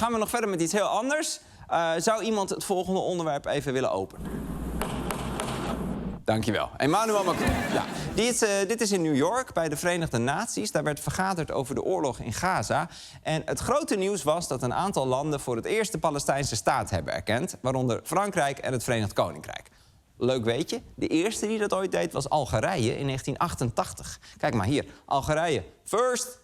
gaan we nog verder met iets heel anders. Zou iemand het volgende onderwerp even willen openen? Dankjewel. Emmanuel Macron. Ja. Dit is in New York bij de Verenigde Naties. Daar werd vergaderd over de oorlog in Gaza. En het grote nieuws was dat een aantal landen voor het eerst de Palestijnse staat hebben erkend. Waaronder Frankrijk en het Verenigd Koninkrijk. Leuk weetje, de eerste die dat ooit deed was Algerije in 1988. Kijk maar hier, Algerije. First.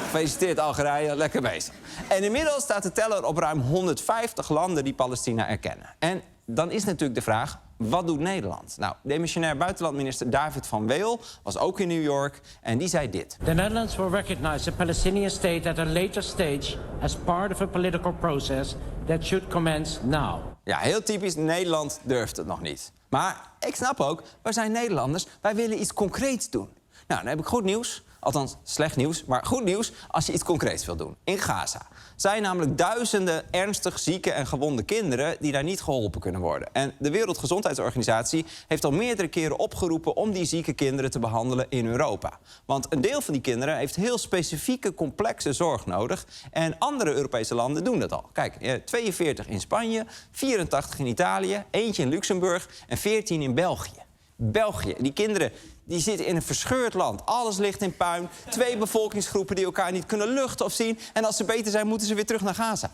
Gefeliciteerd Algerije, lekker bezig. En inmiddels staat de teller op ruim 150 landen die Palestina erkennen. En dan is natuurlijk de vraag, wat doet Nederland? Nou, demissionair buitenlandminister David van Weel was ook in New York en die zei dit. The Netherlands will recognize a Palestinian state at a later stage as part of a political process that should commence now. Ja, heel typisch, Nederland durft het nog niet. Maar ik snap ook, wij zijn Nederlanders, wij willen iets concreets doen. Nou, dan heb ik goed nieuws. Althans, slecht nieuws, maar goed nieuws als je iets concreets wil doen. In Gaza zijn namelijk duizenden ernstig zieke en gewonde kinderen die daar niet geholpen kunnen worden. En de Wereldgezondheidsorganisatie heeft al meerdere keren opgeroepen om die zieke kinderen te behandelen in Europa. Want een deel van die kinderen heeft heel specifieke, complexe zorg nodig. En andere Europese landen doen dat al. Kijk, 42 in Spanje, 84 in Italië, eentje in Luxemburg en 14 in België. België, die kinderen die zitten in een verscheurd land. Alles ligt in puin. 2 bevolkingsgroepen die elkaar niet kunnen luchten of zien. En als ze beter zijn, moeten ze weer terug naar Gaza.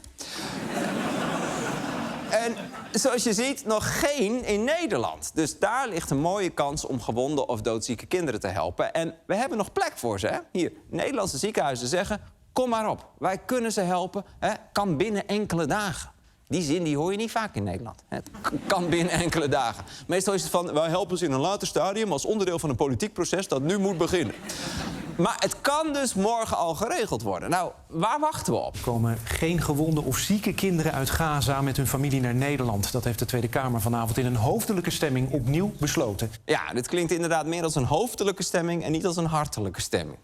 En zoals je ziet, nog geen in Nederland. Dus daar ligt een mooie kans om gewonde of doodzieke kinderen te helpen. En we hebben nog plek voor ze. Hè? Hier, Nederlandse ziekenhuizen zeggen, kom maar op. Wij kunnen ze helpen. Hè? Kan binnen enkele dagen. Die zin die hoor je niet vaak in Nederland. Het kan binnen enkele dagen. Meestal is het van, wij helpen ze in een later stadium als onderdeel van een politiek proces dat nu moet beginnen. Maar het kan dus morgen al geregeld worden. Nou, waar wachten we op? Er komen geen gewonde of zieke kinderen uit Gaza met hun familie naar Nederland. Dat heeft de Tweede Kamer vanavond in een hoofdelijke stemming opnieuw besloten. Ja, dit klinkt inderdaad meer als een hoofdelijke stemming en niet als een hartelijke stemming.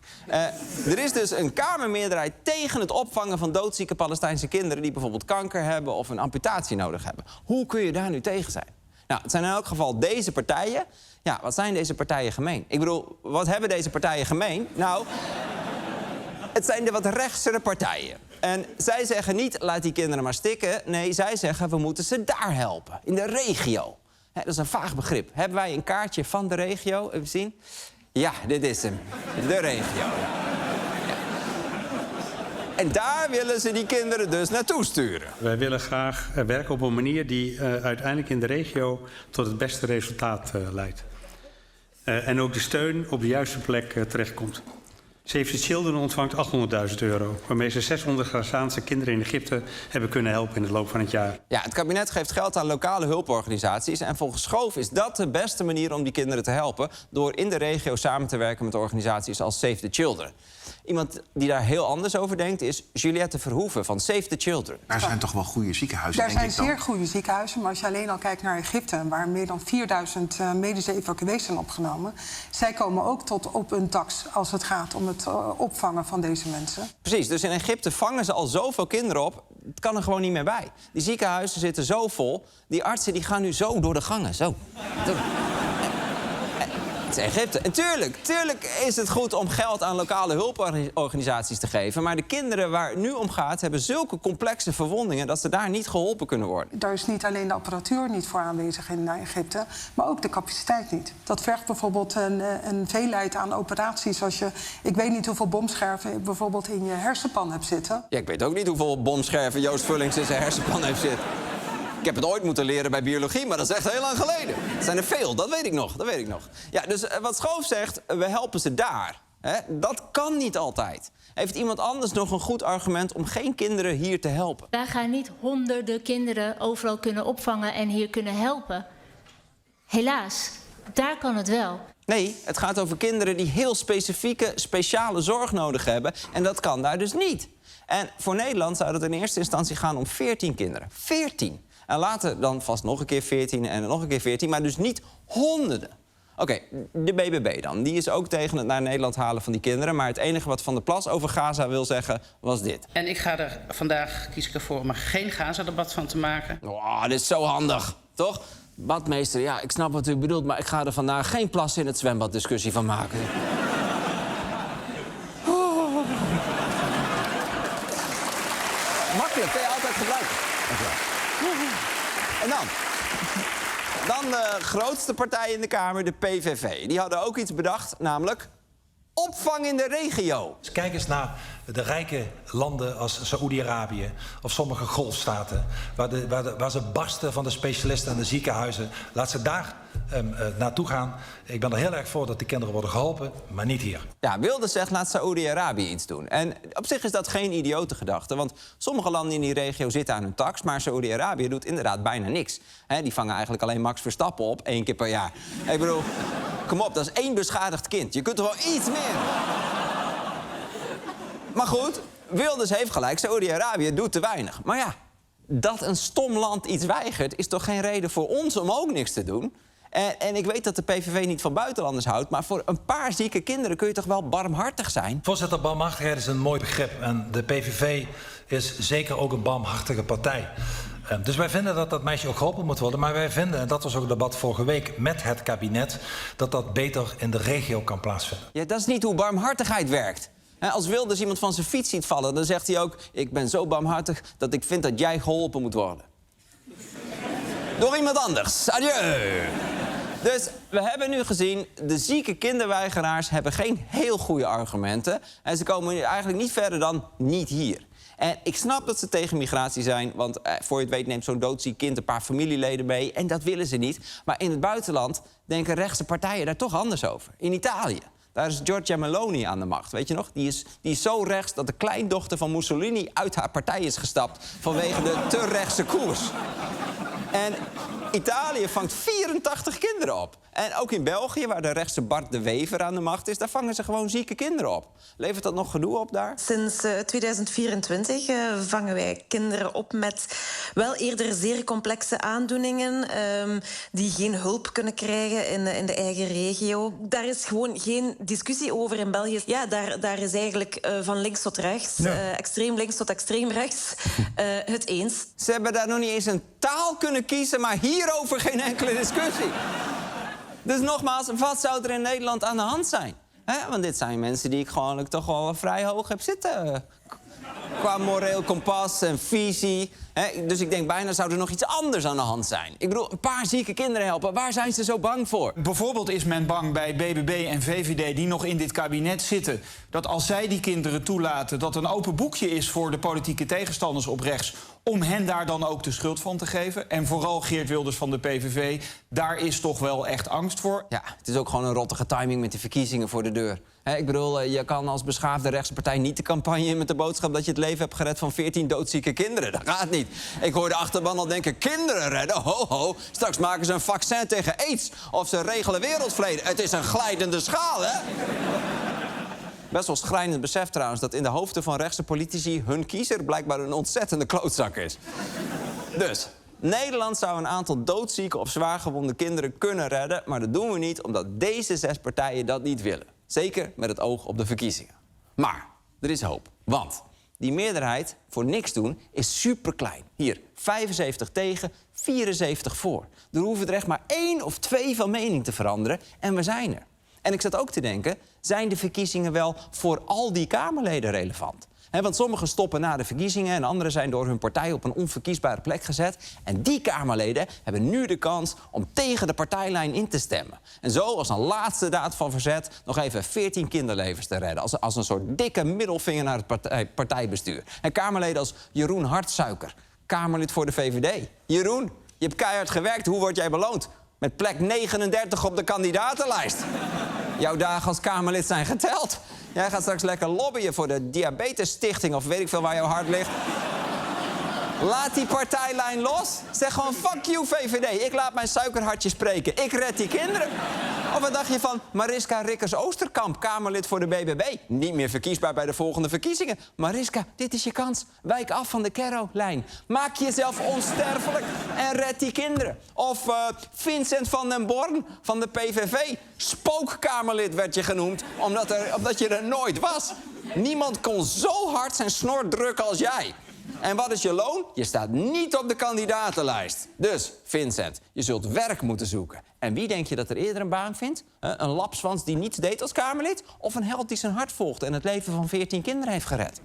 Er is dus een Kamermeerderheid tegen het opvangen van doodzieke Palestijnse kinderen die bijvoorbeeld kanker hebben of een amputatie nodig hebben. Hoe kun je daar nu tegen zijn? Nou, het zijn in elk geval deze partijen. Ja, wat zijn deze partijen gemeen? Ik bedoel, wat hebben deze partijen gemeen? Nou, het zijn de wat rechtsere partijen. En zij zeggen niet, laat die kinderen maar stikken. Nee, zij zeggen, we moeten ze daar helpen, in de regio. Hè, dat is een vaag begrip. Hebben wij een kaartje van de regio? Even zien. Ja, dit is hem. De regio. Ja. En daar willen ze die kinderen dus naartoe sturen. Wij willen graag werken op een manier die uiteindelijk in de regio tot het beste resultaat leidt. En ook de steun op de juiste plek terechtkomt. Save the Children ontvangt €800.000, waarmee ze 600 Gazaanse kinderen in Egypte hebben kunnen helpen in de loop van het jaar. Ja, het kabinet geeft geld aan lokale hulporganisaties. En volgens Schoof is dat de beste manier om die kinderen te helpen, door in de regio samen te werken met organisaties als Save the Children. Iemand die daar heel anders over denkt is Juliette Verhoeven van Save the Children. Daar zijn toch wel goede ziekenhuizen, Daar denk zijn ik dan? zeer goede ziekenhuizen, maar als je alleen al kijkt naar Egypte, waar meer dan 4000 medische evacuees zijn opgenomen, zij komen ook tot op hun tax als het gaat om het opvangen van deze mensen. Precies, dus in Egypte vangen ze al zoveel kinderen op, het kan er gewoon niet meer bij. Die ziekenhuizen zitten zo vol, die artsen die gaan nu zo door de gangen, zo. Egypte. En tuurlijk is het goed om geld aan lokale hulporganisaties te geven. Maar de kinderen waar het nu om gaat, hebben zulke complexe verwondingen dat ze daar niet geholpen kunnen worden. Daar is niet alleen de apparatuur niet voor aanwezig in Egypte, maar ook de capaciteit niet. Dat vergt bijvoorbeeld een veelheid aan operaties als je, ik weet niet hoeveel bomscherven bijvoorbeeld in je hersenpan hebt zitten. Ja, ik weet ook niet hoeveel bomscherven Joost Vullings in zijn hersenpan heeft zitten. Ik heb het ooit moeten leren bij biologie, maar dat is echt heel lang geleden. Het zijn er veel, dat weet ik nog. Ja, dus wat Schoof zegt, we helpen ze daar. Hè? Dat kan niet altijd. Heeft iemand anders nog een goed argument om geen kinderen hier te helpen? Wij gaan niet honderden kinderen overal kunnen opvangen en hier kunnen helpen. Helaas, daar kan het wel. Nee, het gaat over kinderen die heel specifieke, speciale zorg nodig hebben. En dat kan daar dus niet. En voor Nederland zou het in eerste instantie gaan om 14 kinderen. 14! En later dan vast nog een keer 14 en nog een keer 14, maar dus niet honderden. Oké, de BBB dan. Die is ook tegen het naar Nederland halen van die kinderen. Maar het enige wat Van der Plas over Gaza wil zeggen, was dit. En ik ga er vandaag, kies ik ervoor om er geen Gaza-debat van te maken. Oh, dit is zo handig, toch? Badmeester, ja, ik snap wat u bedoelt, maar ik ga er vandaag geen plas in het zwembad discussie van maken. Makkelijk, kun je altijd gebruiken. En dan de grootste partij in de Kamer, de PVV. Die hadden ook iets bedacht, namelijk opvang in de regio. Dus kijk eens naar de rijke landen als Saoedi-Arabië of sommige golfstaten, waar ze barsten van de specialisten en de ziekenhuizen. Laat ze daar naartoe gaan. Ik ben er heel erg voor dat die kinderen worden geholpen, maar niet hier. Ja, Wilders zegt laat Saoedi-Arabië iets doen. En op zich is dat geen idiote gedachte, want sommige landen in die regio zitten aan hun tax, maar Saoedi-Arabië doet inderdaad bijna niks. Die vangen eigenlijk alleen Max Verstappen op 1 keer per jaar. Ik bedoel, kom op, dat is 1 beschadigd kind. Je kunt er wel iets meer. Maar goed, Wilders heeft gelijk, Saoedi-Arabië doet te weinig. Maar ja, dat een stom land iets weigert is toch geen reden voor ons om ook niks te doen? En ik weet dat de PVV niet van buitenlanders houdt, maar voor een paar zieke kinderen kun je toch wel barmhartig zijn? Voorzitter, barmhartigheid is een mooi begrip. En de PVV is zeker ook een barmhartige partij. Dus wij vinden dat dat meisje ook geholpen moet worden. Maar wij vinden, en dat was ook het debat vorige week met het kabinet, dat dat beter in de regio kan plaatsvinden. Ja, dat is niet hoe barmhartigheid werkt. Als Wilders iemand van zijn fiets ziet vallen, dan zegt hij ook, ik ben zo barmhartig dat ik vind dat jij geholpen moet worden. Door iemand anders. Adieu. Dus we hebben nu gezien, de zieke kinderweigeraars hebben geen heel goede argumenten. En ze komen eigenlijk niet verder dan niet hier. En ik snap dat ze tegen migratie zijn, want voor je het weet neemt zo'n doodziek kind een paar familieleden mee. En dat willen ze niet. Maar in het buitenland denken rechtse partijen daar toch anders over. In Italië, daar is Giorgia Meloni aan de macht, weet je nog? Die is zo rechts dat de kleindochter van Mussolini uit haar partij is gestapt vanwege de te rechtse koers. En Italië vangt 84 kinderen op. En ook in België, waar de rechtse Bart de Wever aan de macht is, daar vangen ze gewoon zieke kinderen op. Levert dat nog gedoe op daar? Sinds 2024 vangen wij kinderen op met wel eerder zeer complexe aandoeningen, die geen hulp kunnen krijgen in de eigen regio. Daar is gewoon geen discussie over in België. Ja, daar is eigenlijk van links tot rechts, extreem links tot extreem rechts, het eens. Ze hebben daar nog niet eens een taal kunnen kiezen, maar hierover geen enkele discussie. Dus nogmaals, wat zou er in Nederland aan de hand zijn? Want dit zijn mensen die ik gewoon toch wel vrij hoog heb zitten. Qua moreel kompas en visie. Dus ik denk bijna zou er nog iets anders aan de hand zijn. Ik bedoel, een paar zieke kinderen helpen. Waar zijn ze zo bang voor? Bijvoorbeeld is men bang bij BBB en VVD die nog in dit kabinet zitten, dat als zij die kinderen toelaten, dat een open boekje is voor de politieke tegenstanders op rechts om hen daar dan ook de schuld van te geven. En vooral Geert Wilders van de PVV, daar is toch wel echt angst voor. Ja, het is ook gewoon een rottige timing met de verkiezingen voor de deur. Ik bedoel, je kan als beschaafde rechtse partij niet de campagne in met de boodschap dat je het leven hebt gered van 14 doodzieke kinderen. Dat gaat niet. Ik hoor de achterban al denken, kinderen redden? Ho, ho. Straks maken ze een vaccin tegen aids. Of ze regelen wereldvrede. Het is een glijdende schaal, hè? Best wel schrijnend besef trouwens dat in de hoofden van rechtse politici hun kiezer blijkbaar een ontzettende klootzak is. Dus Nederland zou een aantal doodzieke of zwaargewonde kinderen kunnen redden, maar dat doen we niet omdat deze 6 partijen dat niet willen. Zeker met het oog op de verkiezingen. Maar er is hoop, want die meerderheid voor niks doen is superklein. Hier, 75 tegen, 74 voor. Er hoeven er echt maar 1 of 2 van mening te veranderen en we zijn er. En ik zat ook te denken, zijn de verkiezingen wel voor al die Kamerleden relevant? Want sommigen stoppen na de verkiezingen en anderen zijn door hun partij op een onverkiesbare plek gezet. En die Kamerleden hebben nu de kans om tegen de partijlijn in te stemmen. En zo als een laatste daad van verzet nog even 14 kinderlevens te redden. Als een soort dikke middelvinger naar het partijbestuur. En Kamerleden als Jeroen Hartsuiker, Kamerlid voor de VVD. Jeroen, je hebt keihard gewerkt, hoe word jij beloond? Met plek 39 op de kandidatenlijst. Jouw dagen als Kamerlid zijn geteld. Jij gaat straks lekker lobbyen voor de Diabetesstichting of weet ik veel waar jouw hart ligt. Laat die partijlijn los. Zeg gewoon fuck you VVD. Ik laat mijn suikerhartje spreken. Ik red die kinderen. Of wat dacht je van Mariska Rikkers-Oosterkamp, Kamerlid voor de BBB? Niet meer verkiesbaar bij de volgende verkiezingen. Mariska, dit is je kans. Wijk af van de Kero-lijn. Maak jezelf onsterfelijk en red die kinderen. Of Vincent van den Born van de PVV. Spookkamerlid werd je genoemd, omdat je er nooit was. Niemand kon zo hard zijn snor drukken als jij. En wat is je loon? Je staat niet op de kandidatenlijst. Dus, Vincent, je zult werk moeten zoeken. En wie denk je dat er eerder een baan vindt? Een lapswans die niets deed als Kamerlid? Of een held die zijn hart volgde en het leven van 14 kinderen heeft gered?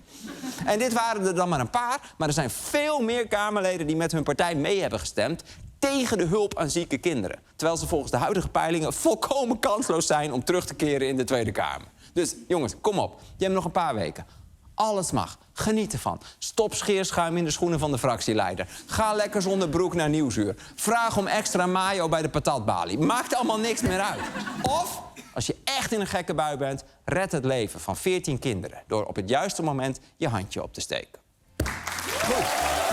En dit waren er dan maar een paar, maar er zijn veel meer Kamerleden die met hun partij mee hebben gestemd tegen de hulp aan zieke kinderen. Terwijl ze volgens de huidige peilingen volkomen kansloos zijn om terug te keren in de Tweede Kamer. Dus jongens, kom op. Je hebt nog een paar weken. Alles mag. Geniet ervan. Stop scheerschuim in de schoenen van de fractieleider. Ga lekker zonder broek naar Nieuwsuur. Vraag om extra mayo bij de patatbalie. Maakt allemaal niks meer uit. Of, als je echt in een gekke bui bent, red het leven van 14 kinderen door op het juiste moment je handje op te steken. Goed.